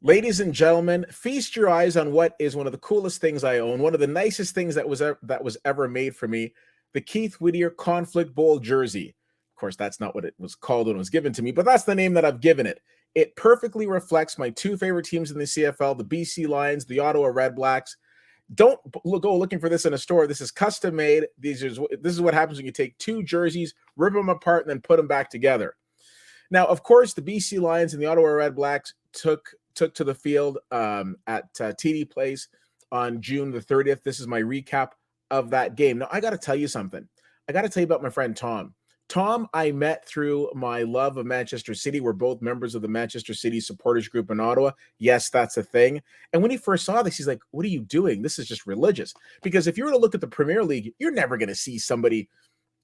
Ladies and gentlemen, feast your eyes on what is one of the coolest things I own, one of the nicest things that was ever made for me, the Keith Whittier Conflict Bowl jersey. Of course, that's not what it was called when it was given to me, but that's the name that I've given it. It perfectly reflects my two favorite teams in the CFL, the BC Lions, the Ottawa REDBLACKS. Don't go looking for this in a store. This is custom made. This is what happens when you take two jerseys, rip them apart, and then put them back together. Now, of course, the BC Lions and the Ottawa REDBLACKS took to the field at TD Place on June the 30th. This is my recap of that game. Now, I got to tell you something. I got to tell you about my friend Tom. Tom, I met through my love of Manchester City. We're both members of the Manchester City supporters group in Ottawa. Yes, that's a thing. And when he first saw this, he's like, "What are you doing? This is just religious." Because if you were to look at the Premier League, you're never going to see somebody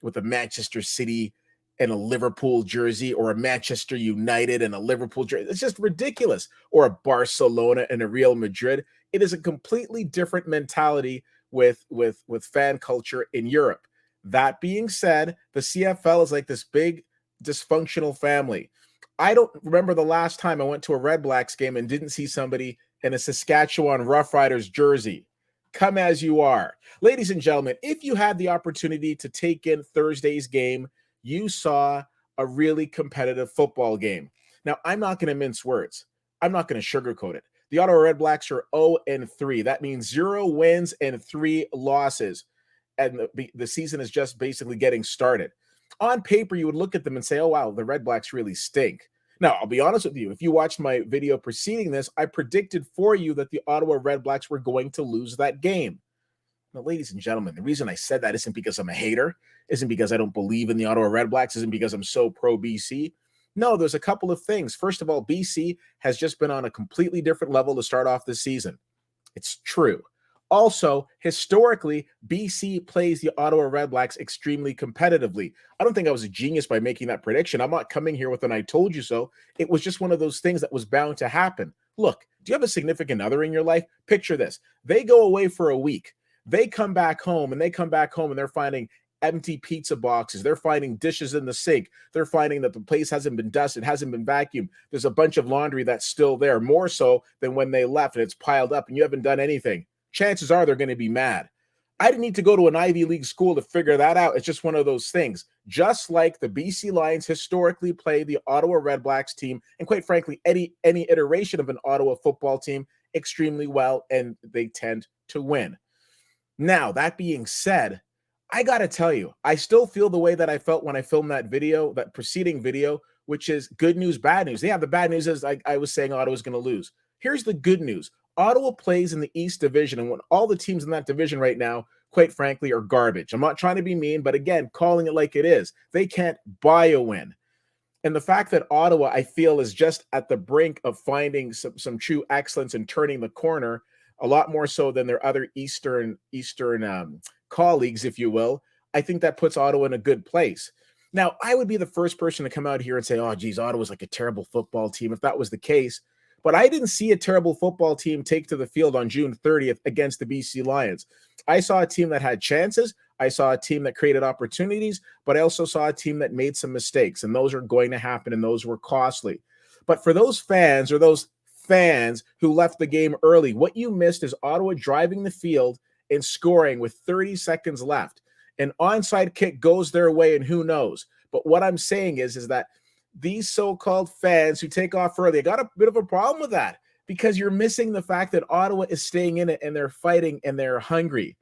with a Manchester City and a Liverpool jersey, or a Manchester United and a Liverpool jersey. It's just ridiculous. Or a Barcelona and a Real Madrid. It is a completely different mentality with fan culture in Europe. That being said, the CFL is like this big dysfunctional family. I don't remember the last time I went to a Red Blacks game and didn't see somebody in a Saskatchewan Roughriders jersey. Come as you are. Ladies and gentlemen, if you had the opportunity to take in Thursday's game, you saw a really competitive football game. Now, I'm not going to mince words. I'm not going to sugarcoat it. The Ottawa REDBLACKS are 0-3. That means 0 wins and 3 losses. And the season is just basically getting started. On paper, you would look at them and say, "Oh, wow, the REDBLACKS really stink." Now, I'll be honest with you. If you watched my video preceding this, I predicted for you that the Ottawa REDBLACKS were going to lose that game. Now, ladies and gentlemen, the reason I said that isn't because I'm a hater, isn't because I don't believe in the Ottawa REDBLACKS, isn't because I'm so pro BC. No, there's a couple of things. First of all, BC has just been on a completely different level to start off this season. It's true. Also, historically, BC plays the Ottawa REDBLACKS extremely competitively. I don't think I was a genius by making that prediction. I'm not coming here with an "I told you so." It was just one of those things that was bound to happen. Look, do you have a significant other in your life? Picture this. They go away for a week. They come back home and they're finding empty pizza boxes. They're finding dishes in the sink. They're finding that the place hasn't been dusted, hasn't been vacuumed. There's a bunch of laundry that's still there, more so than when they left, and it's piled up and you haven't done anything. Chances are they're going to be mad. I didn't need to go to an Ivy League school to figure that out. It's just one of those things. Just like the BC Lions historically play the Ottawa REDBLACKS team, and quite frankly, any iteration of an Ottawa football team extremely well, and they tend to win. Now, that being said, I got to tell you, I still feel the way that I felt when I filmed that video, that preceding video, which is good news, bad news. Yeah, the bad news is I was saying Ottawa's going to lose. Here's the good news. Ottawa plays in the East Division, and when all the teams in that division right now, quite frankly, are garbage. I'm not trying to be mean, but again, calling it like it is. They can't buy a win. And the fact that Ottawa, I feel, is just at the brink of finding some true excellence and turning the corner, a lot more so than their other Eastern colleagues, if you will. I think that puts Ottawa in a good place. Now, I would be the first person to come out here and say, "Oh, geez, Ottawa's like a terrible football team," if that was the case. But I didn't see a terrible football team take to the field on June 30th against the BC Lions. I saw a team that had chances. I saw a team that created opportunities, but I also saw a team that made some mistakes, and those are going to happen, and those were costly. But for those fans who left the game early, what you missed is Ottawa driving the field and scoring with 30 seconds left. An onside kick goes their way, and who knows? But what I'm saying is that these so-called fans who take off early, I got a bit of a problem with that, because you're missing the fact that Ottawa is staying in it, and they're fighting, and they're hungry.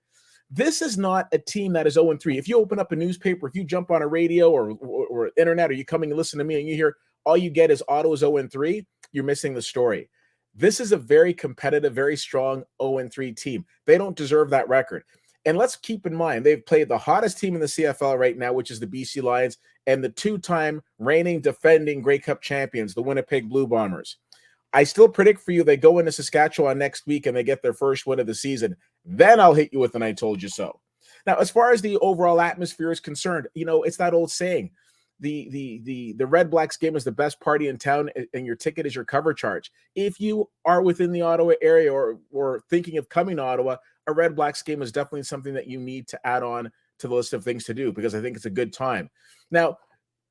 This is not a team that is 0-3. If you open up a newspaper, if you jump on a radio or internet, or you coming and listen to me and you hear all you get is Ottawa's 0-3, you're missing the story. This is a very competitive, very strong 0-3 team. They don't deserve that record. And let's keep in mind, they've played the hottest team in the CFL right now, which is the BC Lions, and the two-time reigning defending Grey Cup champions, the Winnipeg Blue Bombers. I still predict for you they go into Saskatchewan next week and they get their first win of the season. Then I'll hit you with an "I told you so." Now, as far as the overall atmosphere is concerned, it's that old saying, the REDBLACKS game is the best party in town, and your ticket is your cover charge. If you are within the Ottawa area or thinking of coming to Ottawa, a REDBLACKS game is definitely something that you need to add on to the list of things to do, because I think it's a good time. Now,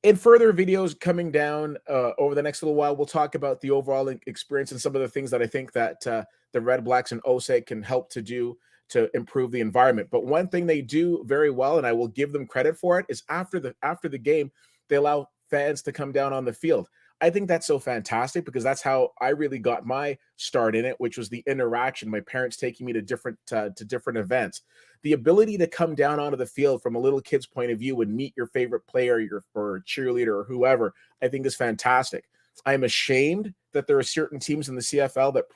In further videos coming down over the next little while, we'll talk about the overall experience and some of the things that I think that the Red Blacks and OSEG can help to do to improve the environment. But one thing they do very well, and I will give them credit for it, is after the game, they allow fans to come down on the field. I think that's so fantastic because that's how I really got my start in it, which was the interaction. My parents taking me to different events. The ability to come down onto the field from a little kid's point of view and meet your favorite player, or cheerleader, or whoever, I think is fantastic. I'm ashamed that there are certain teams in the CFL that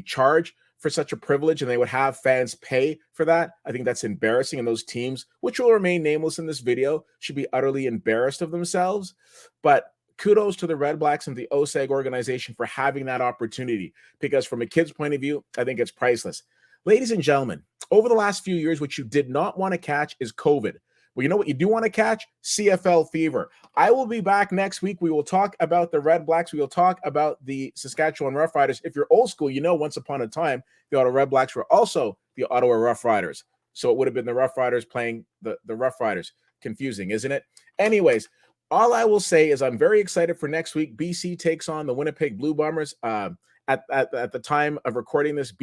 charge for such a privilege, and they would have fans pay for that. I think that's embarrassing, and those teams, which will remain nameless in this video, should be utterly embarrassed of themselves. But kudos to the Red Blacks and the OSEG organization for having that opportunity, because from a kid's point of view, I think it's priceless. Ladies and gentlemen, over the last few years, what you did not want to catch is COVID. Well, you know what you do want to catch? CFL fever. I will be back next week. We will talk about the Red Blacks. We will talk about the Saskatchewan Roughriders. If you're old school, you know once upon a time, the Ottawa Red Blacks were also the Ottawa Roughriders. So it would have been the Roughriders playing the Roughriders. Confusing, isn't it? Anyways, all I will say is I'm very excited for next week. BC takes on the Winnipeg Blue Bombers. At the time of recording this,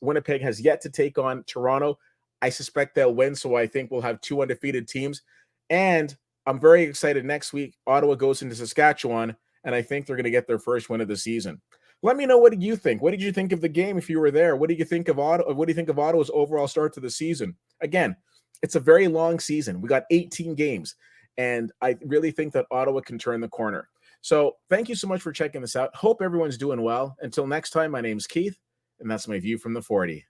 Winnipeg has yet to take on Toronto. I suspect they'll win, so I think we'll have 2 undefeated teams. And I'm very excited next week. Ottawa goes into Saskatchewan, and I think they're going to get their first win of the season. Let me know, what did you think? What did you think of the game if you were there? What do you think of Ottawa? What do you think of Ottawa's overall start to the season? Again, it's a very long season. We got 18 games, and I really think that Ottawa can turn the corner. So thank you so much for checking this out. Hope everyone's doing well. Until next time, my name's Keith, and that's my view from the 40.